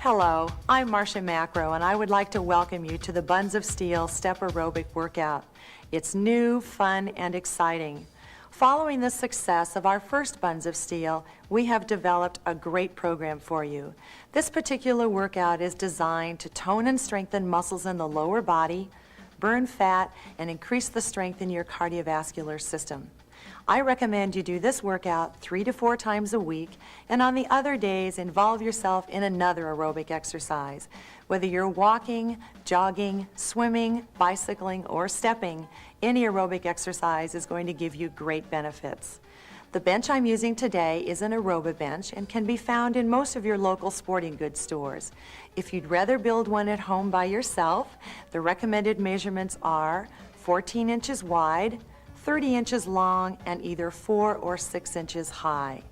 Hello, I'm Marcia Macro, and I would like to welcome you to the Buns of Steel Step Aerobic workout. It's new, fun, and exciting. Following the success of our first Buns of Steel, we have developed a great program for you. This particular workout is designed to tone and strengthen muscles in the lower body, burn fat, and increase the strength in your cardiovascular system. I recommend you do this workout 3 to 4 times a week, and on the other days, involve yourself in another aerobic exercise. Whether you're walking, jogging, swimming, bicycling, or stepping, any aerobic exercise is going to give you great benefits. The bench I'm using today is an Aerobic bench and can be found in most of your local sporting goods stores. If you'd rather build one at home by yourself, the recommended measurements are 14 inches wide, 30 inches long, and either 4 or 6 inches high.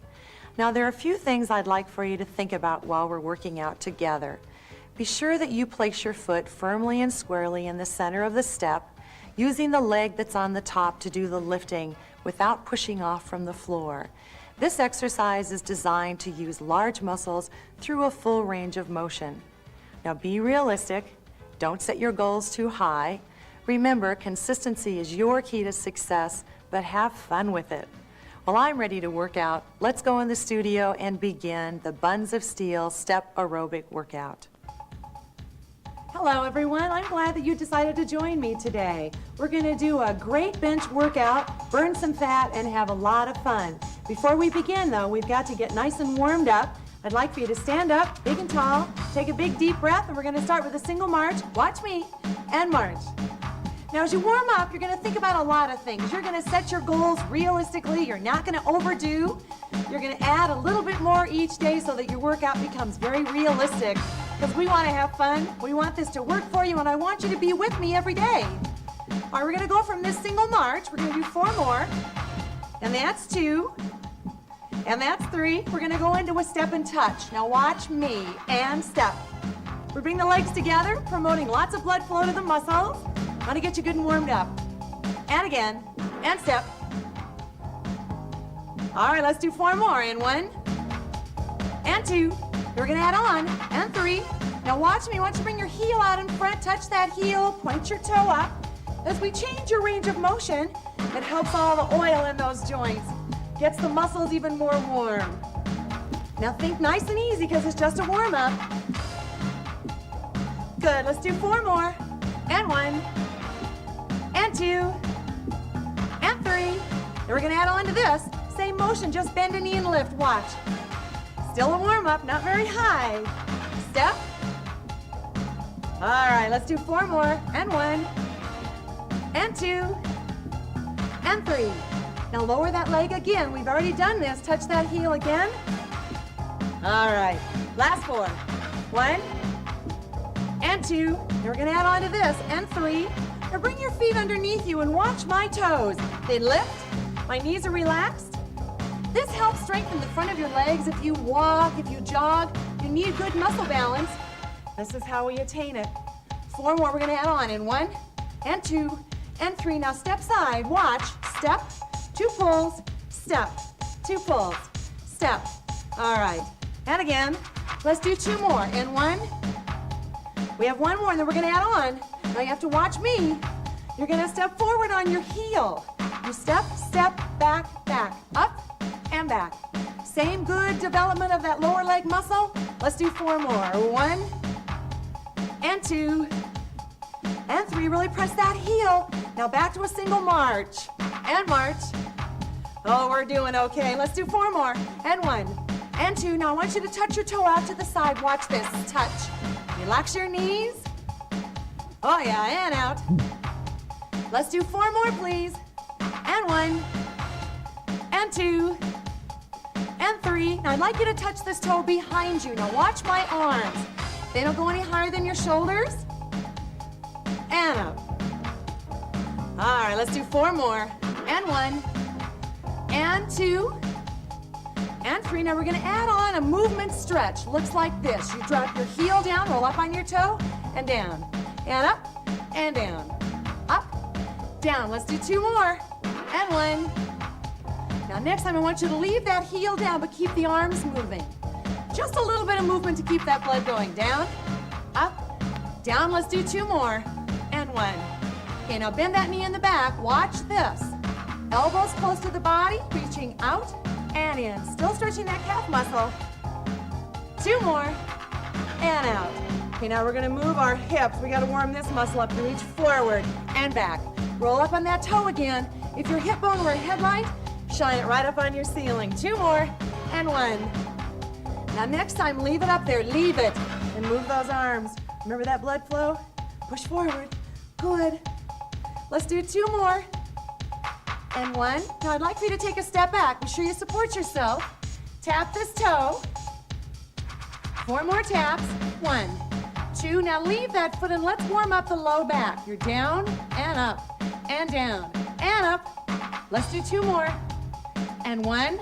Now, there are a few things I'd like for you to think about while we're working out together. Be sure that you place your foot firmly and squarely in the center of the step, using the leg that's on the top to do the lifting without pushing off from the floor. This exercise is designed to use large muscles through a full range of motion. Now, be realistic. Don't set your goals too high. Remember, consistency is your key to success, but have fun with it. Well, I'm ready to work out. Let's go in the studio and begin the Buns of Steel Step Aerobic workout. Hello everyone, I'm glad that you decided to join me today. We're going to do a great bench workout, burn some fat, and have a lot of fun. Before we begin though, we've got to get nice and warmed up. I'd like for you to stand up, big and tall, take a big deep breath, and we're going to start with a single march. Watch me, and march. Now, as you warm up, you're going to think about a lot of things. You're going to set your goals realistically. You're not going to overdo. You're going to add a little bit more each day so that your workout becomes very realistic, because we want to have fun. We want this to work for you, and I want you to be with me every day. All right, we're going to go from this single march. We're going to do 4 more, and that's 2, and that's 3. We're going to go into a step and touch. Now, watch me, and step. We bring the legs together, promoting lots of blood flow to the muscles. I want to get you good and warmed up. And again, and step. All right, let's do 4 more. And 1, and 2. We're going to add on, and 3. Now watch me. Once you bring your heel out in front, touch that heel, point your toe up. As we change your range of motion, it helps all the oil in those joints. Gets the muscles even more warm. Now think nice and easy because it's just a warm-up. Good. Let's do 4 more. And 1. And 2, and 3. Then we're going to add on to this. Same motion, just bend a knee and lift. Watch. Still a warm-up, not very high. Step. All right, let's do 4 more. And 1, and 2, and 3. Now lower that leg again. We've already done this. Touch that heel again. All right, last 4. 1, and 2. Then we're going to add on to this. And 3. Now bring your feet underneath you and watch my toes. They lift, my knees are relaxed. This helps strengthen the front of your legs. If you walk, if you jog, you need good muscle balance. This is how we attain it. 4 more we're going to add on in 1, and 2, and 3. Now step side, watch, step, 2 pulls, step, 2 pulls, step. All right, and again, let's do 2 more. And 1, we have 1 more, and then we're going to add on. Now you have to watch me. You're going to step forward on your heel. You step, step, back, back, up, and back. Same good development of that lower leg muscle. Let's do 4 more. 1, and 2, and 3. Really press that heel. Now back to a single march, and march. Oh, we're doing okay. Let's do 4 more. And 1, and 2. Now I want you to touch your toe out to the side. Watch this. Touch. Relax your knees. Oh yeah, and out. Let's do 4 more, please. And 1, and 2, and 3. Now I'd like you to touch this toe behind you. Now watch my arms. They don't go any higher than your shoulders. And up. All right, let's do 4 more. And 1, and 2, and 3. Now we're going to add on a movement stretch. Looks like this. You drop your heel down, roll up on your toe, and down. And up, and down. Up, down. Let's do 2 more. And 1. Now next time I want you to leave that heel down, but keep the arms moving. Just a little bit of movement to keep that blood going. Down, up, down. Let's do 2 more. And 1. Okay, now bend that knee in the back. Watch this. Elbows close to the body, reaching out and in. Still stretching that calf muscle. 2 more. And out. Okay, now we're gonna move our hips. We gotta warm this muscle up to reach forward and back. Roll up on that toe again. If your hip bone were a headlight, shine it right up on your ceiling. 2 more. And 1. Now next time, leave it up there. Leave it. And move those arms. Remember that blood flow? Push forward. Good. Let's do 2 more. And 1. Now I'd like for you to take a step back. Be sure you support yourself. Tap this toe. 4 more taps. 1, 2. Now leave that foot and let's warm up the low back. You're down and up and down and up. Let's do 2 more. And 1.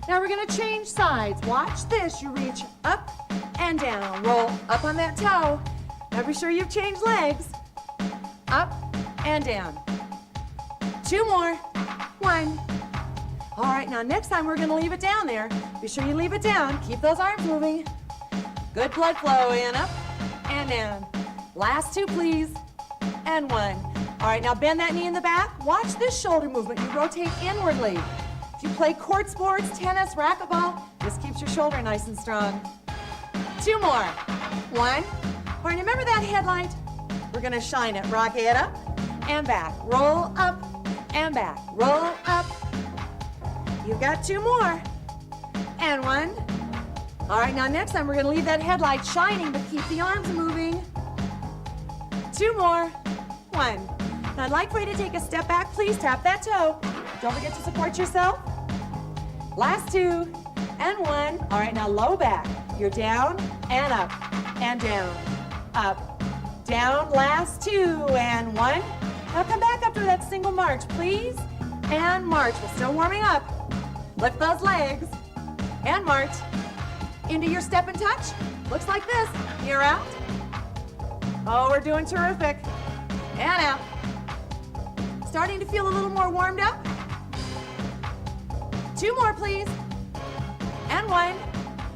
Now we're gonna change sides. Watch this. You reach up and down. Roll up on that toe. Now be sure you've changed legs. Up and down. 2 more. 1. All right, now next time we're gonna leave it down there. Be sure you leave it down. Keep those arms moving. Good blood flow in, up and down. Last 2, please. And 1. All right, now bend that knee in the back. Watch this shoulder movement. You rotate inwardly. If you play court sports, tennis, racquetball, this keeps your shoulder nice and strong. 2 more. 1. All right, remember that headlight? We're gonna shine it. Rock it up and back. Roll up and back. Roll up. You've got 2 more. And 1. All right, now next time we're gonna leave that headlight shining, but keep the arms moving. 2 more. 1. Now I'd like for you to take a step back. Please tap that toe. Don't forget to support yourself. Last 2 and 1. All right, now low back. You're down and up and down, up, down. Last 2 and 1. Now come back up to that single march, please. And march. We're still warming up. Lift those legs and march. Into your step and touch. Looks like this. You're out. Oh, we're doing terrific. And out. Starting to feel a little more warmed up. 2 more, please. And 1.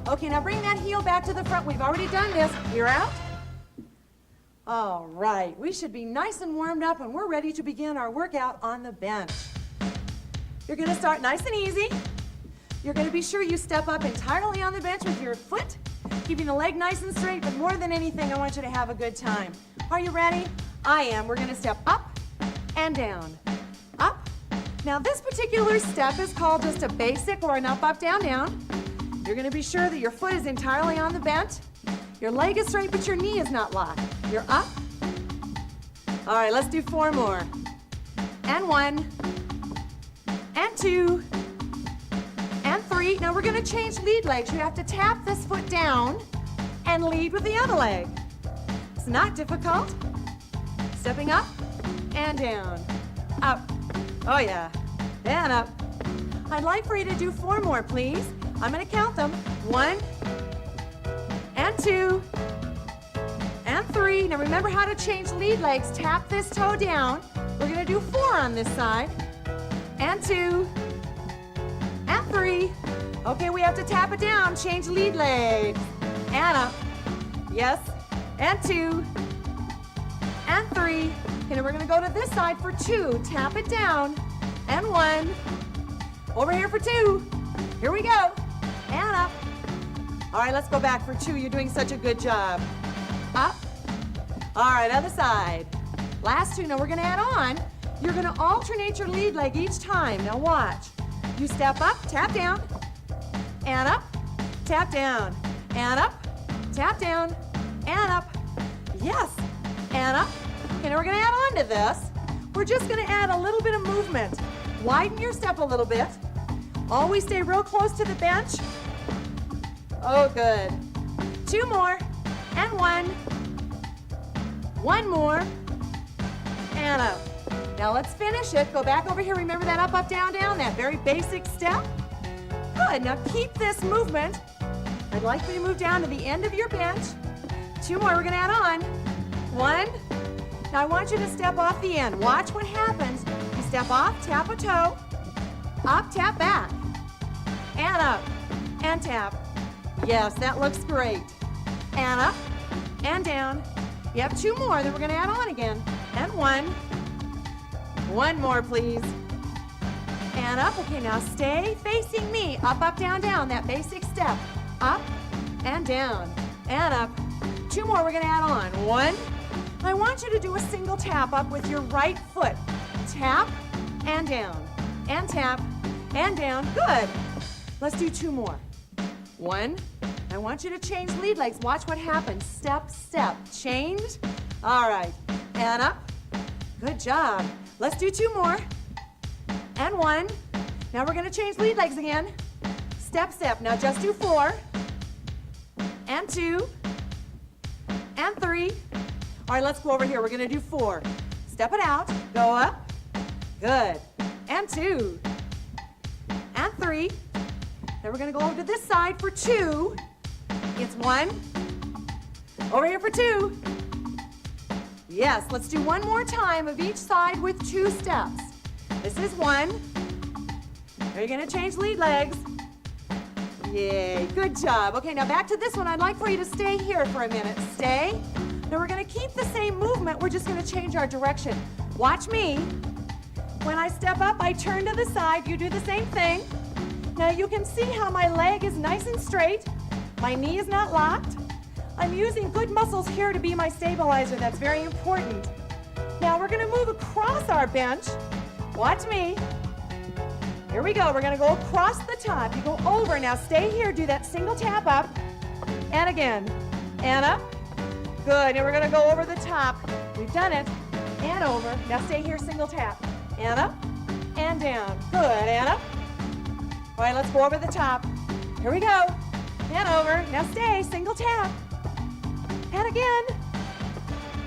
Okay, now bring that heel back to the front. We've already done this. You're out. All right, we should be nice and warmed up and we're ready to begin our workout on the bench. You're gonna start nice and easy. You're gonna be sure you step up entirely on the bench with your foot, keeping the leg nice and straight, but more than anything, I want you to have a good time. Are you ready? I am. We're gonna step up and down, up. Now this particular step is called just a basic or an up, up, down, down. You're gonna be sure that your foot is entirely on the bench. Your leg is straight, but your knee is not locked. You're up. All right, let's do 4 more. And 1, and 2, and 3. Now we're gonna change lead legs. You have to tap this foot down and lead with the other leg. It's not difficult. Stepping up and down, up. Oh yeah, and up. I'd like for you to do 4 more, please. I'm gonna count them. 1, and 2, and 3. Now remember how to change lead legs. Tap this toe down. We're gonna do 4 on this side, and 2, and 3. Okay, we have to tap it down. Change lead leg, and up. Yes, and 2, and 3. Okay, now we're gonna go to this side for 2. Tap it down, and 1. Over here for 2. Here we go, and up. All right, let's go back for 2. You're doing such a good job. Up. All right, other side. Last 2. Now we're gonna add on. You're gonna alternate your lead leg each time. Now watch. You step up, tap down, and up, tap down, and up, tap down, and up. Yes, and up. Okay, now we're gonna add on to this. We're just gonna add a little bit of movement. Widen your step a little bit. Always stay real close to the bench. Oh, good. 2 more, and 1. 1 more, and up. Now let's finish it. Go back over here. Remember that up, up, down, down, that very basic step? Good. Now keep this movement. I'd like for you to move down to the end of your bench. 2 more. We're going to add on. 1. Now I want you to step off the end. Watch what happens. You step off, tap a toe, up, tap back, and up, and tap. Yes, that looks great. And up and down. You have 2 more, then we're gonna add on again. And 1. 1 more, please. And up. Okay, now stay facing me. Up, up, down, down. That basic step. Up and down and up. 2 more we're gonna add on. 1. I want you to do a single tap up with your right foot. Tap and down and tap and down. Good. Let's do 2 more. 1. I want you to change lead legs. Watch what happens. Step, step. Change. All right. And up. Good job. Let's do 2 more. And 1. Now we're going to change lead legs again. Step, step. Now just do 4. And 2. And 3. All right, let's go over here. We're going to do 4. Step it out. Go up. Good. And 2. And 3. Then we're going to go over to this side for 2. It's 1. Over here for 2. Yes, let's do 1 more time of each side with 2 steps. This is 1. Now you're going to change lead legs. Yay, good job. Okay, now back to this one. I'd like for you to stay here for a minute. Stay. Now we're going to keep the same movement. We're just going to change our direction. Watch me. When I step up, I turn to the side. You do the same thing. Now you can see how my leg is nice and straight. My knee is not locked. I'm using good muscles here to be my stabilizer. That's very important. Now we're going to move across our bench. Watch me. Here we go. We're going to go across the top. You go over. Now stay here. Do that single tap up. And again. And up. Good. And we're going to go over the top. We've done it. And over. Now stay here. Single tap. And up. And down. Good. And up. All right, let's go over the top. Here we go. And over. Now stay. Single tap. And again.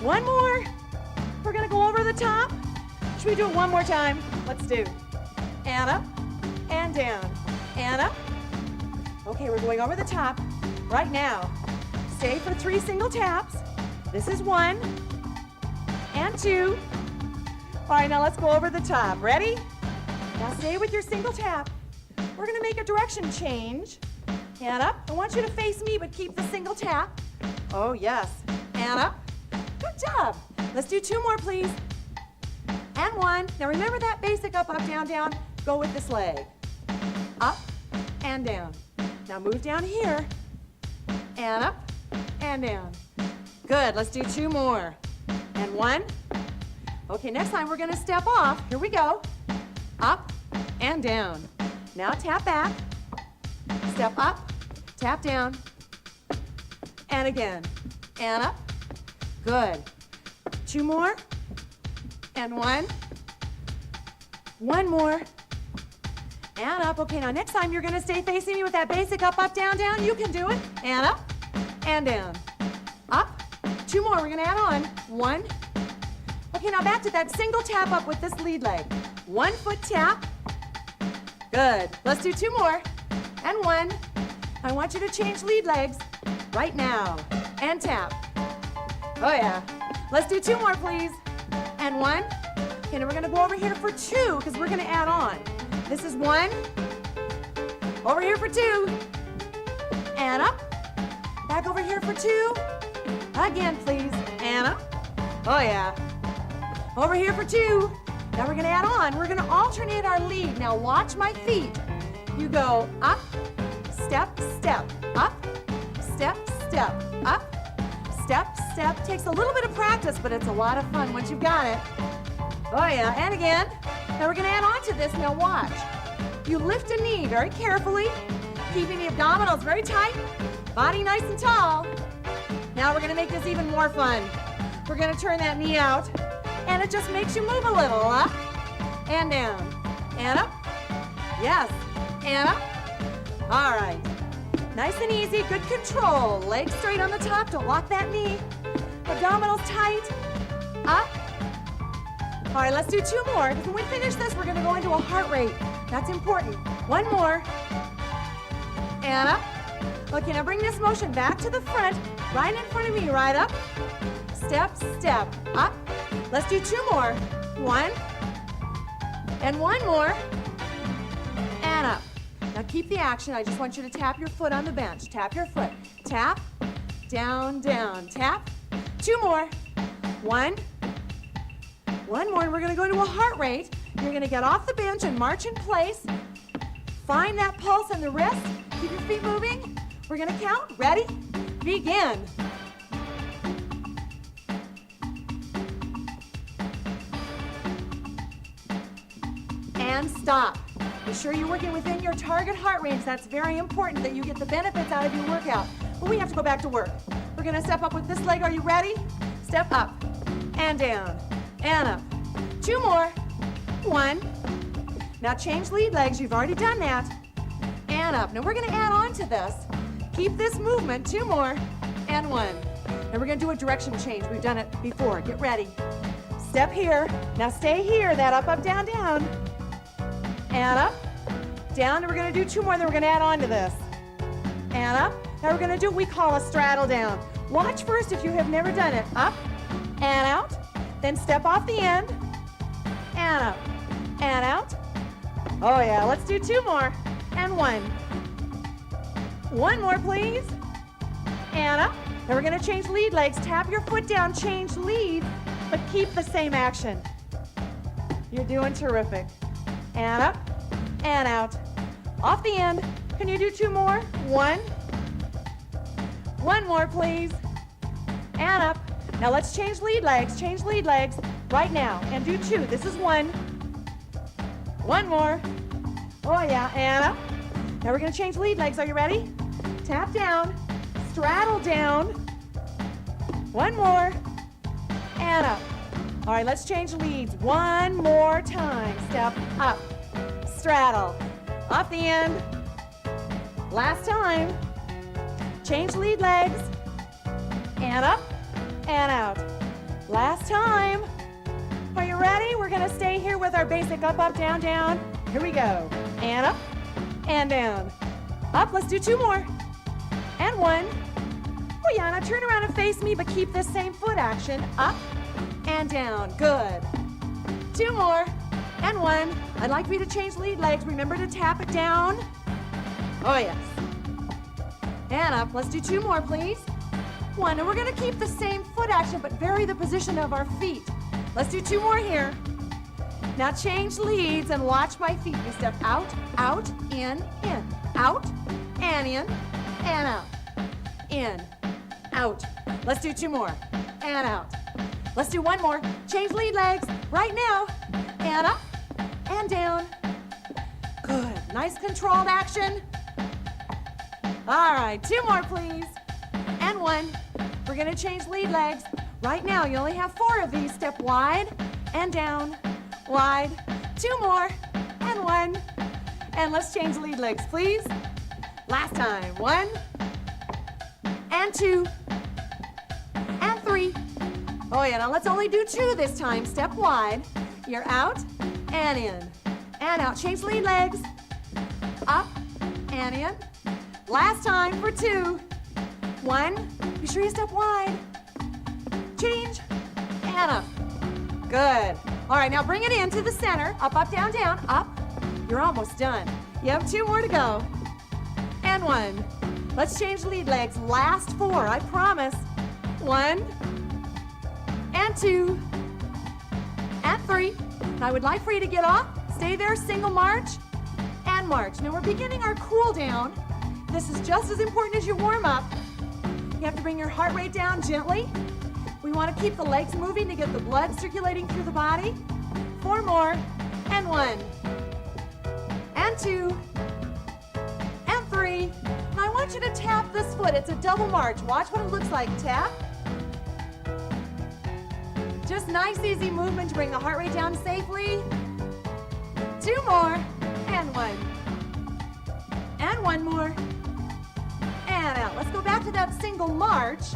1 more. We're going to go over the top. Should we do it 1 more time? Let's do. And up. And down. And up. Okay, we're going over the top. Right now. Stay for 3 single taps. This is 1. And 2. All right, now let's go over the top. Ready? Now stay with your single tap. We're going to make a direction change. And up. I want you to face me, but keep the single tap. Oh, yes. And up. Good job. Let's do 2 more, please. And 1. Now remember that basic up, up, down, down. Go with this leg. Up and down. Now move down here. And up and down. Good. Let's do 2 more. And 1. Okay, next time we're going to step off. Here we go. Up and down. Now tap back. Step up. Tap down. And again. And up. Good. 2 more. And 1. 1 more. And up. Okay, now next time you're going to stay facing me with that basic up, up, down, down. You can do it. And up. And down. Up. 2 more. We're going to add on. 1. Okay, now back to that single tap up with this lead leg. 1 foot tap. Good. Let's do 2 more. And 1. I want you to change lead legs right now. And tap. Oh, yeah. Let's do 2 more, please. And 1. Okay, now we're going to go over here for 2 because we're going to add on. This is 1. Over here for 2. And up. Back over here for 2. Again, please. And up. Oh, yeah. Over here for 2. Now we're going to add on. We're going to alternate our lead. Now watch my feet. You go up, step, step, up, step, step, up, step, step. Takes a little bit of practice, but it's a lot of fun once you've got it. Oh, yeah. And again. Now we're going to add on to this. Now watch. You lift a knee very carefully, keeping the abdominals very tight, body nice and tall. Now we're going to make this even more fun. We're going to turn that knee out, and it just makes you move a little. Up and down. And up. Yes. And up. All right. Nice and easy. Good control. Legs straight on the top. Don't lock that knee. Abdominals tight. Up. All right, let's do 2 more. Because when we finish this, we're going to go into a heart rate. That's important. 1 more. And up. Okay, now bring this motion back to the front. Right in front of me. Right up. Step, step. Up. Let's do 2 more. 1. And 1 more. And up. Now keep the action. I just want you to tap your foot on the bench. Tap your foot. Tap, down, down, tap. 2 more. 1. 1 more, and we're gonna go to a heart rate. You're gonna get off the bench and march in place. Find that pulse in the wrist. Keep your feet moving. We're gonna count. Ready? Begin. And stop. Be sure you're working within your target heart range. That's very important that you get the benefits out of your workout. But we have to go back to work. We're gonna step up with this leg. Are you ready? Step up and down and up. 2 more. 1. Now change lead legs. You've already done that. And up. Now we're gonna add on to this. Keep this movement. 2 more. And 1. And we're gonna do a direction change. We've done it before. Get ready. Step here. Now stay here. That up, up, down, down. And up, down, and we're gonna do 2 more, then we're gonna add on to this. And up, now we're gonna do what we call a straddle down. Watch first if you have never done it. Up, and out, then step off the end, and up, and out. Oh yeah, let's do 2 more, and 1. 1 more, please. And up, now we're gonna change lead legs. Tap your foot down, change lead, but keep the same action. You're doing terrific. And up, and out. Off the end. Can you do 2 more? 1. 1 more, please. And up. Now let's change lead legs. Change lead legs right now. And do 2. This is 1. 1 more. Oh, yeah. And up. Now we're going to change lead legs. Are you ready? Tap down. Straddle down. 1 more. And up. All right, let's change leads 1 more time. Step up, straddle, off the end. Last time. Change lead legs, and up, and out. Last time. Are you ready? We're gonna stay here with our basic up, up, down, down. Here we go. And up, and down. Up, let's do 2 more. And 1. Oh yeah, now turn around and face me, but keep this same foot action. Up, and down. Good. 2 more. And 1. I'd like for you to change lead legs. Remember to tap it down. Oh, yes. And up. Let's do 2 more, please. 1. And we're going to keep the same foot action, but vary the position of our feet. Let's do 2 more here. Now change leads and watch my feet. You step out, out, in, out, and in, and out, in, out. Let's do 2 more. And out. Let's do 1 more. Change lead legs right now. And up and down. Good. Nice controlled action. All right. 2 more, please. And 1. We're going to change lead legs right now. You only have 4 of these. Step wide and down. Wide. 2 more. And 1. And let's change lead legs, please. Last time. 1. And 2. And 3. Oh yeah, now let's only do 2 this time. Step wide. You're out and in. And out. Change lead legs. Up and in. Last time for 2. 1. Be sure you step wide. Change. And up. Good. All right, now bring it into the center. Up, up, down, down. Up. You're almost done. You have 2 more to go. And 1. Let's change lead legs. Last 4, I promise. 1. And 2, and 3. And I would like for you to get off, stay there, single march, and march. Now we're beginning our cool down. This is just as important as your warm up. You have to bring your heart rate down gently. We want to keep the legs moving to get the blood circulating through the body. 4 more, and 1, and 2, and 3. And I want you to tap this foot. It's a double march. Watch what it looks like. Tap. Just nice, easy movement to bring the heart rate down safely. 2 more, and 1. And 1 more. And out. Let's go back to that single march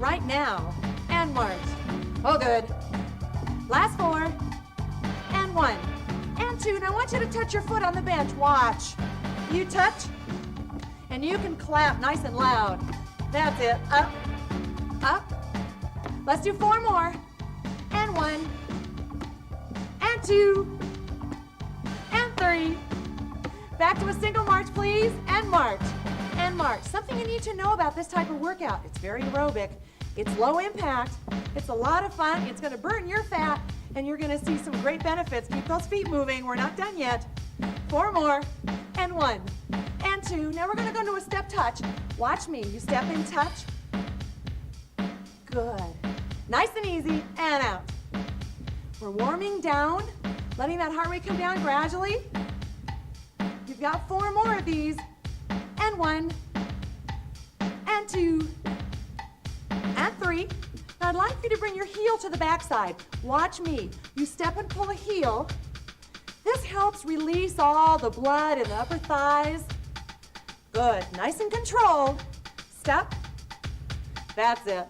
right now. And march. Oh, good. Last 4. And 1. And 2. Now I want you to touch your foot on the bench. Watch. You touch, and you can clap nice and loud. That's it. Up, up. Let's do 4 more. And 1. And 2. And 3. Back to a single march, please, and march. And march. Something you need to know about this type of workout. It's very aerobic. It's low impact. It's a lot of fun. It's going to burn your fat, and you're going to see some great benefits. Keep those feet moving. We're not done yet. 4 more. And 1. And 2. Now we're going to go into a step touch. Watch me. You step in touch. Good. Nice and easy. And out. We're warming down, letting that heart rate come down gradually. You've got 4 more of these. And 1. And 2. And 3. Now I'd like you to bring your heel to the backside. Watch me. You step and pull a heel. This helps release all the blood in the upper thighs. Good. Nice and controlled. Step. That's it.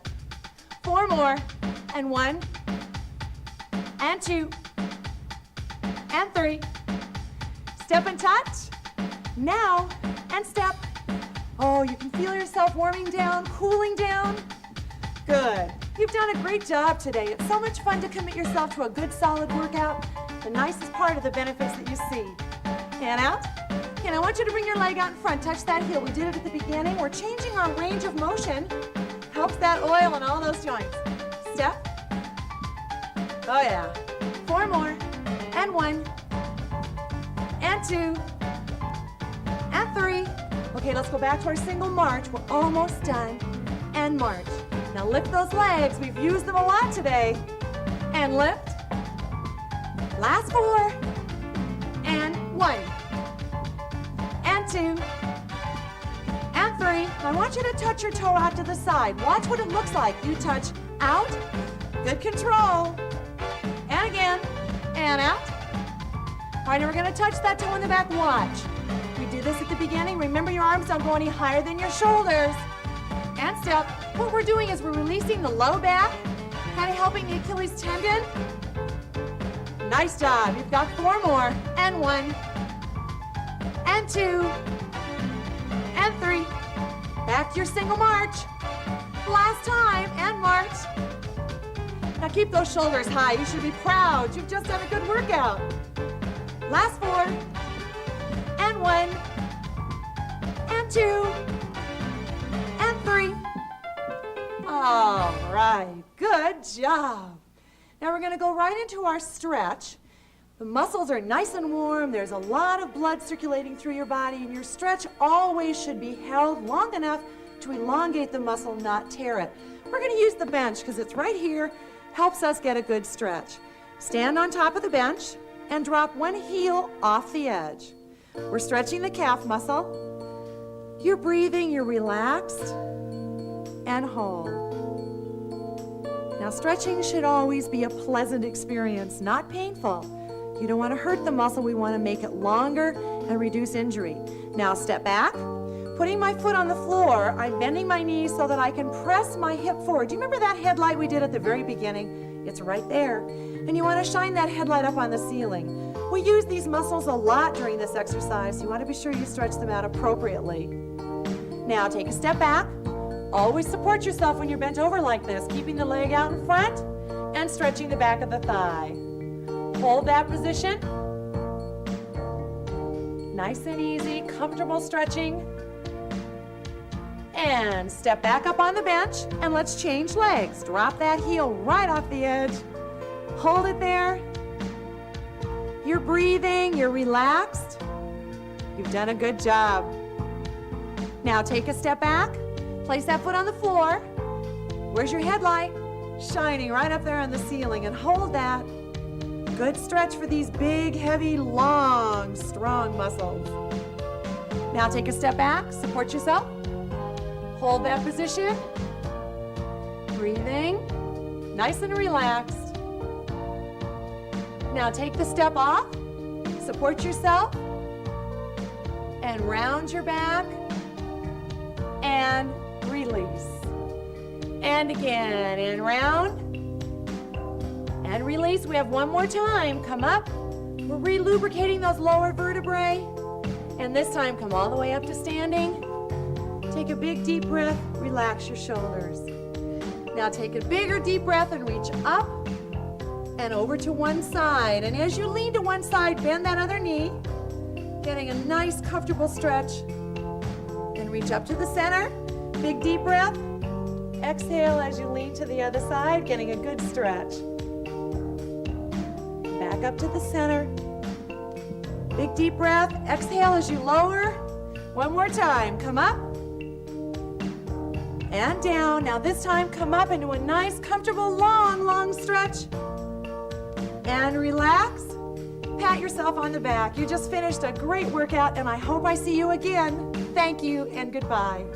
4 more. And 1. And 2. And 3. Step and touch. Now, and step. Oh, you can feel yourself warming down, cooling down. Good. You've done a great job today. It's so much fun to commit yourself to a good, solid workout. The nicest part of the benefits that you see. And out. And I want you to bring your leg out in front. Touch that heel. We did it at the beginning. We're changing our range of motion. Helps that oil in all those joints. Step. Oh, yeah. 4 more. And 1. And 2. And 3. Okay, let's go back to our single march. We're almost done. And march. Now lift those legs. We've used them a lot today. And lift. Last 4. And 1. And 2. And 3. I want you to touch your toe out to the side. Watch what it looks like. You touch out. Good control. And again. And out. All right, now we're going to touch that toe in the back. Watch. We do this at the beginning. Remember, your arms don't go any higher than your shoulders. And step. What we're doing is we're releasing the low back, kind of helping the Achilles tendon. Nice job. You've got 4 more. And 1. And 2. And 3. Back to your single march. Last time. And march. Now keep those shoulders high. You should be proud. You've just done a good workout. Last 4. And 1. And 2. And 3. All right. Good job. Now we're going to go right into our stretch. The muscles are nice and warm. There's a lot of blood circulating through your body, and your stretch always should be held long enough to elongate the muscle, not tear it. We're going to use the bench because it's right here. Helps us get a good stretch. Stand on top of the bench and drop one heel off the edge. We're stretching the calf muscle. You're breathing, you're relaxed, and hold. Now, stretching should always be a pleasant experience, not painful. You don't want to hurt the muscle. We want to make it longer and reduce injury. Now, step back. Putting my foot on the floor, I'm bending my knees so that I can press my hip forward. Do you remember that headlight we did at the very beginning? It's right there. And you want to shine that headlight up on the ceiling. We use these muscles a lot during this exercise. You want to be sure you stretch them out appropriately. Now, take a step back. Always support yourself when you're bent over like this, keeping the leg out in front and stretching the back of the thigh. Hold that position. Nice and easy, comfortable stretching. And step back up on the bench and let's change legs. Drop that heel right off the edge. Hold it there. You're breathing, you're relaxed. You've done a good job. Now take a step back. Place that foot on the floor. Where's your headlight? Shining right up there on the ceiling, and hold that. Good stretch for these big, heavy, long, strong muscles. Now take a step back, support yourself. Hold that position. Breathing, nice and relaxed. Now take the step off, support yourself, and round your back, and release. And again, and round, and release. We have one more time. Come up. We're re-lubricating those lower vertebrae. And this time, come all the way up to standing. Take a big deep breath, relax your shoulders. Now take a bigger deep breath and reach up and over to one side. And as you lean to one side, bend that other knee. Getting a nice, comfortable stretch. And reach up to the center. Big, deep breath. Exhale as you lean to the other side, getting a good stretch. Back up to the center. Big, deep breath. Exhale as you lower. One more time. Come up. And down. Now this time, come up into a nice, comfortable, long, long stretch. And relax. Pat yourself on the back. You just finished a great workout, and I hope I see you again. Thank you, and goodbye.